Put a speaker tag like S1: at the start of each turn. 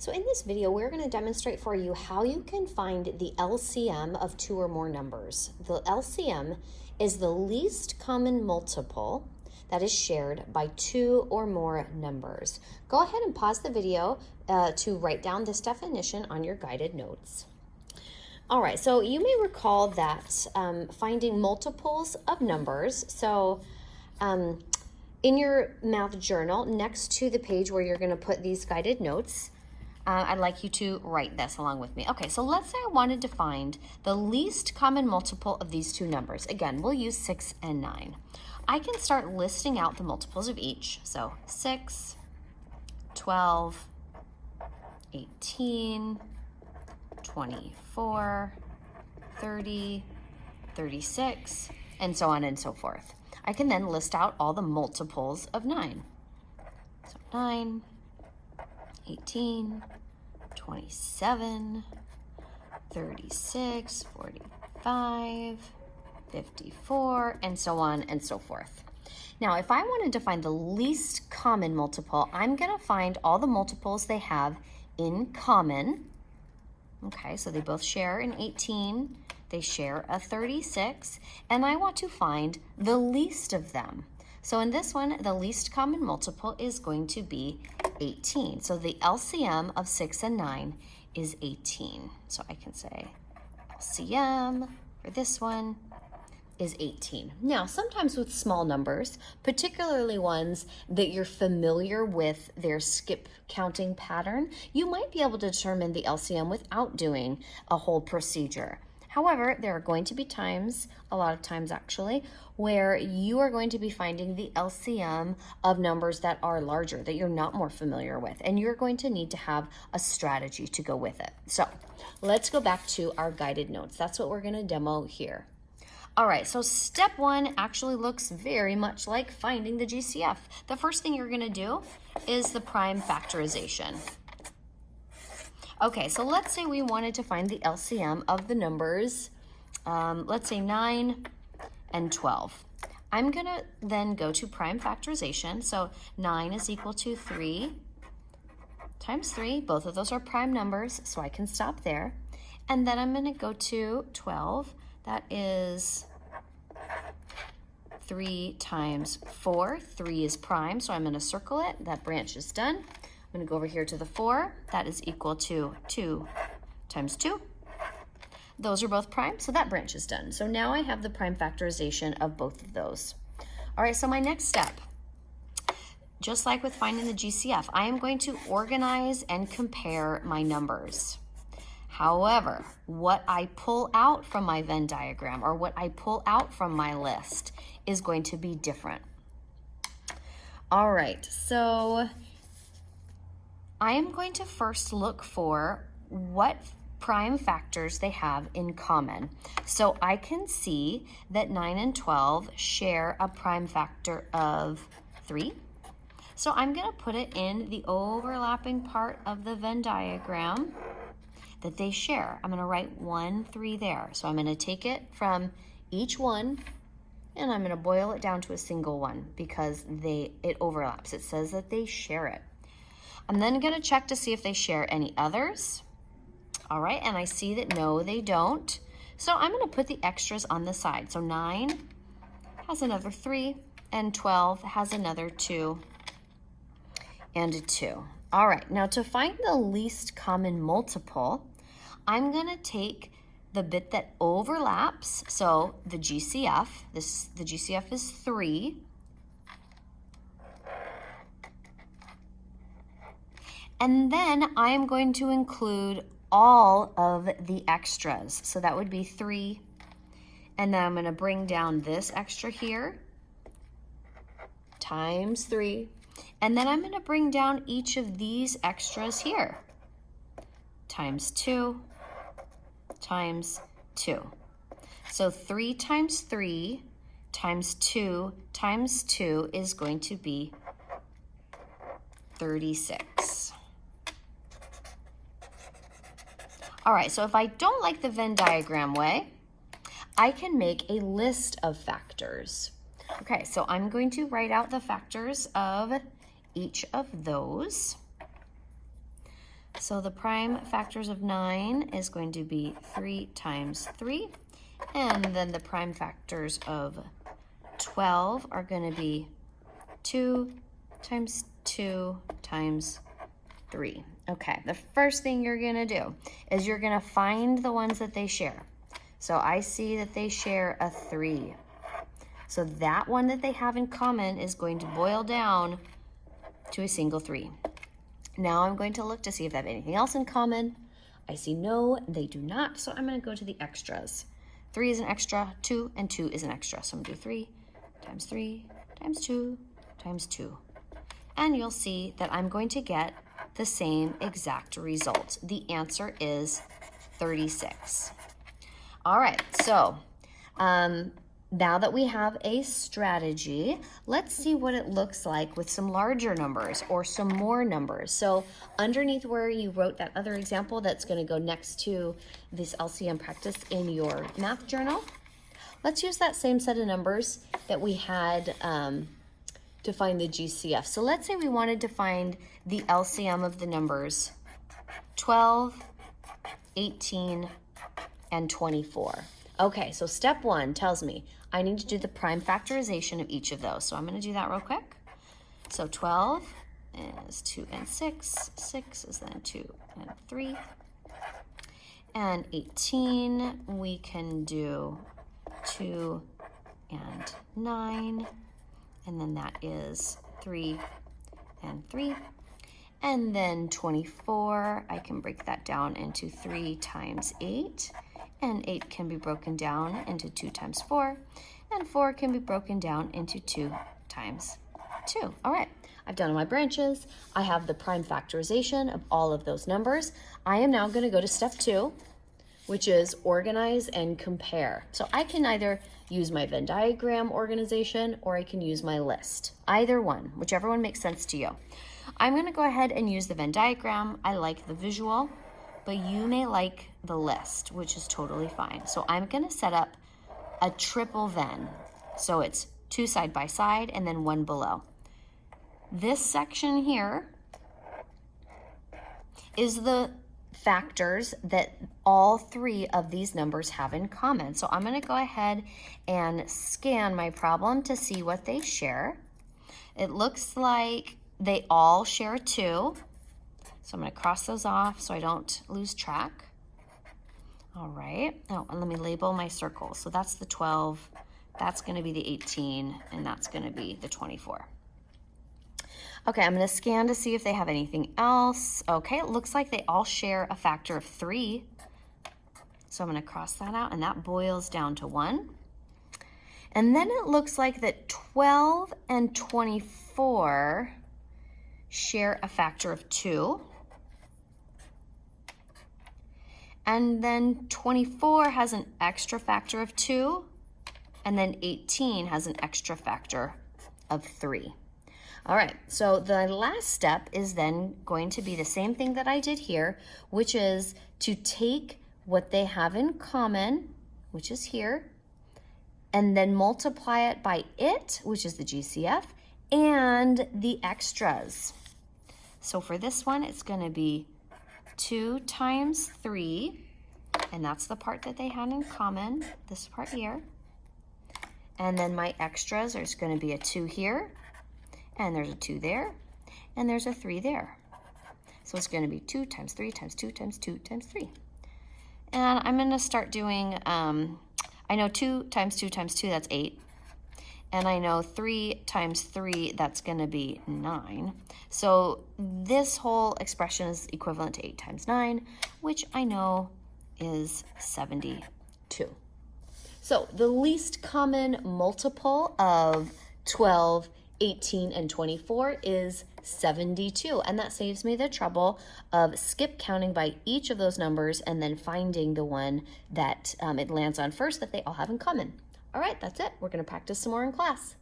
S1: So in this video, we're going to demonstrate for you how you can find the LCM of two or more numbers. The LCM is the least common multiple that is shared by two or more numbers. Go ahead and pause the video to write down this definition on your guided notes. All right, so you may recall that finding multiples of numbers, in your math journal, next to the page where you're going to put these guided notes, I'd like you to write this along with me. Okay, so let's say I wanted to find the least common multiple of these two numbers. Again, we'll use 6 and 9. I can start listing out the multiples of each. So 6, 12, 18, 24, 30, 36, and so on and so forth. I can then list out all the multiples of 9. So 9, 18, 27, 36, 45, 54, and so on and so forth. Now, if I wanted to find the least common multiple, I'm going to find all the multiples they have in common. Okay, so they both share an 18, they share a 36, and I want to find the least of them. So in this one, the least common multiple is going to be 18. So the LCM of 6 and 9 is 18. So I can say LCM for this one is 18. Now, sometimes with small numbers, particularly ones that you're familiar with their skip counting pattern, you might be able to determine the LCM without doing a whole procedure. However, there are going to be times, a lot of times actually, where you are going to be finding the LCM of numbers that are larger, that you're not more familiar with, and you're going to need to have a strategy to go with it. So let's go back to our guided notes. That's what we're going to demo here. All right, so step one actually looks very much like finding the GCF. The first thing you're going to do is the prime factorization. Okay, so let's say we wanted to find the LCM of the numbers, let's say 9 and 12. I'm going to then go to prime factorization. So 9 is equal to 3 times 3. Both of those are prime numbers, so I can stop there. And then I'm going to go to 12. That is 3 times 4. 3 is prime, so I'm going to circle it. That branch is done. I'm going to go over here to the 4. That is equal to 2 times 2. Those are both prime, so that branch is done. So now I have the prime factorization of both of those. All right, so my next step, just like with finding the GCF, I am going to organize and compare my numbers. However, what I pull out from my Venn diagram or what I pull out from my list is going to be different. All right, so I am going to first look for what prime factors they have in common. So I can see that 9 and 12 share a prime factor of 3. So I'm going to put it in the overlapping part of the Venn diagram that they share. I'm going to write 1, 3 there. So I'm going to take it from each one and I'm going to boil it down to a single one because it overlaps. It says that they share it. I'm then going to check to see if they share any others. All right, and I see that no, they don't. So I'm going to put the extras on the side. So 9 has another 3, and 12 has another 2 and a 2. All right, now to find the least common multiple, I'm going to take the bit that overlaps. So the GCF, the GCF is 3. And then I'm going to include all of the extras. So that would be 3. And then I'm going to bring down this extra here times 3. And then I'm going to bring down each of these extras here times 2 times 2. So 3 times 3 times 2 times 2 is going to be 36. All right, so if I don't like the Venn diagram way, I can make a list of factors. Okay, so I'm going to write out the factors of each of those. So the prime factors of 9 is going to be 3 times 3. And then the prime factors of 12 are going to be 2 times 2 times 3. Okay, the first thing you're going to do is you're going to find the ones that they share. So I see that they share a 3. So that one that they have in common is going to boil down to a single 3. Now I'm going to look to see if they have anything else in common. I see no, they do not, so I'm going to go to the extras. 3 is an extra, 2 and 2 is an extra. So I'm going to do 3 times 2 times 2. And you'll see that I'm going to get the same exact result. The answer is 36. All right, so now that we have a strategy, let's see what it looks like with some larger numbers or some more numbers. So underneath where you wrote that other example that's going to go next to this LCM practice in your math journal, let's use that same set of numbers that we had to find the GCF. So let's say we wanted to find the LCM of the numbers 12, 18, and 24. Okay, so step 1 tells me I need to do the prime factorization of each of those. So I'm going to do that real quick. So 12 is 2 and 6. 6 is then 2 and 3. And 18, we can do 2 and 9. And then that is 3 and 3. And then 24, I can break that down into 3 times 8. And 8 can be broken down into 2 times 4. And 4 can be broken down into 2 times 2. All right, I've done all my branches. I have the prime factorization of all of those numbers. I am now going to go to step 2, which is organize and compare. So I can either use my Venn diagram organization or I can use my list. Either one, whichever one makes sense to you. I'm going to go ahead and use the Venn diagram. I like the visual, but you may like the list, which is totally fine. So I'm going to set up a triple Venn. So it's 2 side by side and then 1 below. This section here is the factors that all 3 of these numbers have in common. So I'm going to go ahead and scan my problem to see what they share. It looks like they all share a 2. So I'm going to cross those off so I don't lose track. All right. Oh, and let me label my circles. So that's the 12, that's going to be the 18, and that's going to be the 24. Okay, I'm going to scan to see if they have anything else. Okay, it looks like they all share a factor of 3. So I'm going to cross that out, and that boils down to 1. And then it looks like that 12 and 24 share a factor of 2. And then 24 has an extra factor of 2. And then 18 has an extra factor of 3. All right, so the last step is then going to be the same thing that I did here, which is to take what they have in common, which is here, and then multiply it by it, which is the GCF, and the extras. So for this one, it's going to be 2 times 3, and that's the part that they had in common, this part here. And then my extras, there's going to be a 2 here, and there's a 2 there, and there's a 3 there. So it's going to be 2 times 3 times 2 times 2 times 3. And I'm going to start doing, I know 2 times 2 times 2, that's 8. And I know 3 times 3, that's going to be 9. So this whole expression is equivalent to 8 times 9, which I know is 72. So the least common multiple of 12, 18, and 24 is 72. And that saves me the trouble of skip counting by each of those numbers and then finding the one that it lands on first that they all have in common. All right, that's it. We're going to practice some more in class.